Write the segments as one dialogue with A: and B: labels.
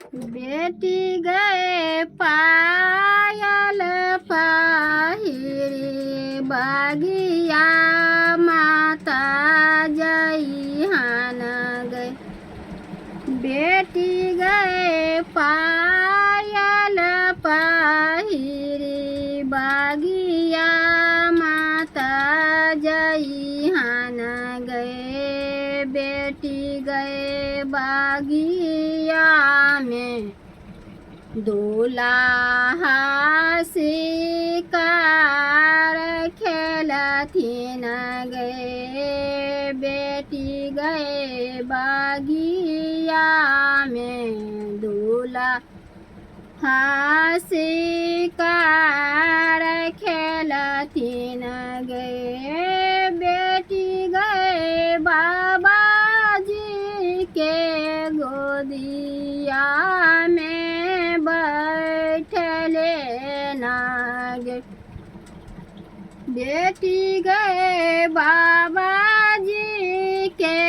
A: बेटी गए पायल पहिरी बागिया माता जई हान गए। बेटी गए पायल पहिरी बागिया माता जई हान गए। बेटी गए बागिया में दूल्हा शिकार खेलथिन गए। बेटी गए बागिया में दूल्हा शिकार खेलथिन गए। बेटी गए बाबा जी के गोदिया में बैठले नागे। बेटी गए बाबा जी के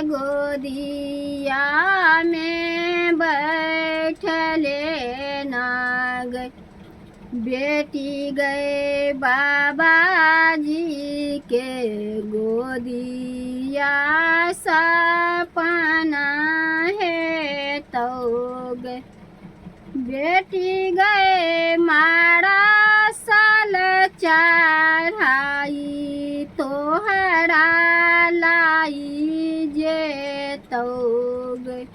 A: गोदिया में बैठले नाग। बेटी गए बाबा जी के गोदिया सपना है तो गए। बेटी गए मारा साल चढ़ाई तोहरा लाई जे तो गए।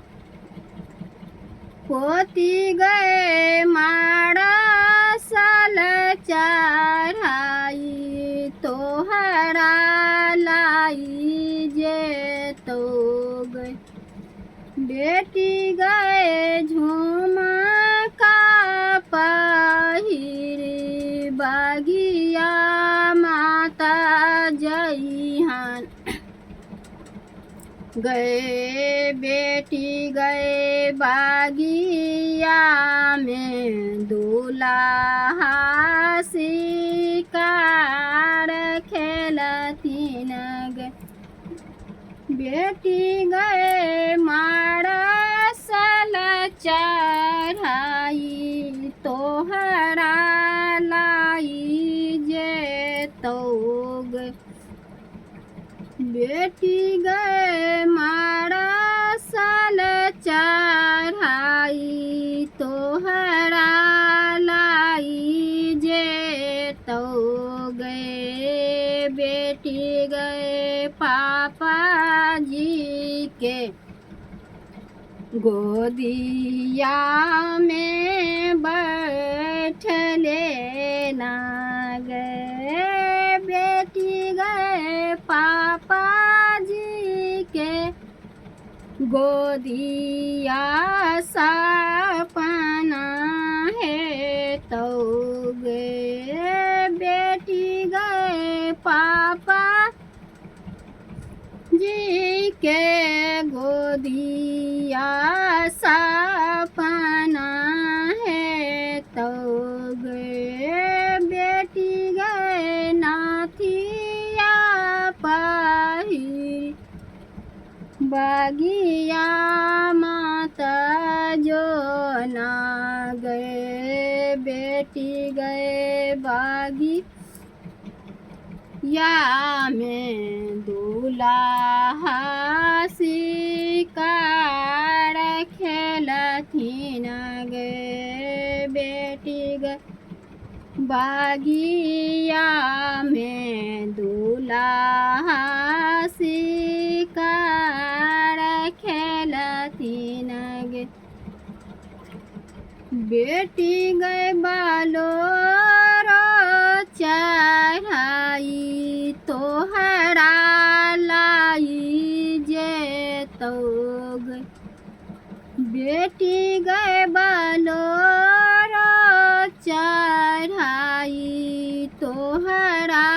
A: पोती गए मारा साल चढ़ाई तोहरा लाई जे तो गए। बेटी गए झूमा का पहिरी बागिया माता जई हान गए। बेटी गए बागिया में दूल्हा शिकार खेलथिन गए। बेटी गए मारा सल चढ़ाई तोहरा लाई जे तो गए। बेटी गए मारा सल चढ़ाई तोहरा लाई जे तो गए। बेटी गए पापा जी के गोदिया में बैठले ना गए। बेटी गए पापा जी के गोदिया सपना है तो गए। बेटी गए पापा जी के गोदिया सपना है तो गए। बेटी गए नाथिया पहिरी बागिया माता जो ना गए। बेटी गए बागी या में दूल्हा शिकार खेलथिन गए। बेटी गए बागिया में दूल्हा शिकार खेलथिन गए। बेटी गए बालो चढ़ाई तोहरा लाई जे तो गए। बेटी गए बालो चढ़ाई तोहरा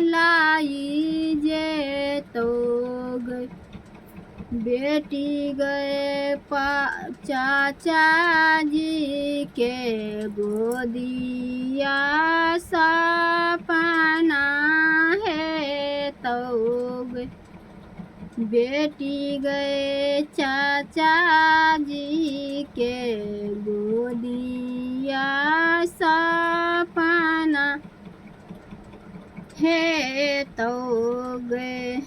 A: लाई जे तो गए। बेटी गए चाचा जी के गोदिया सपना है तो गए। बेटी गए चाचा जी के गोदिया सपना है तो गए।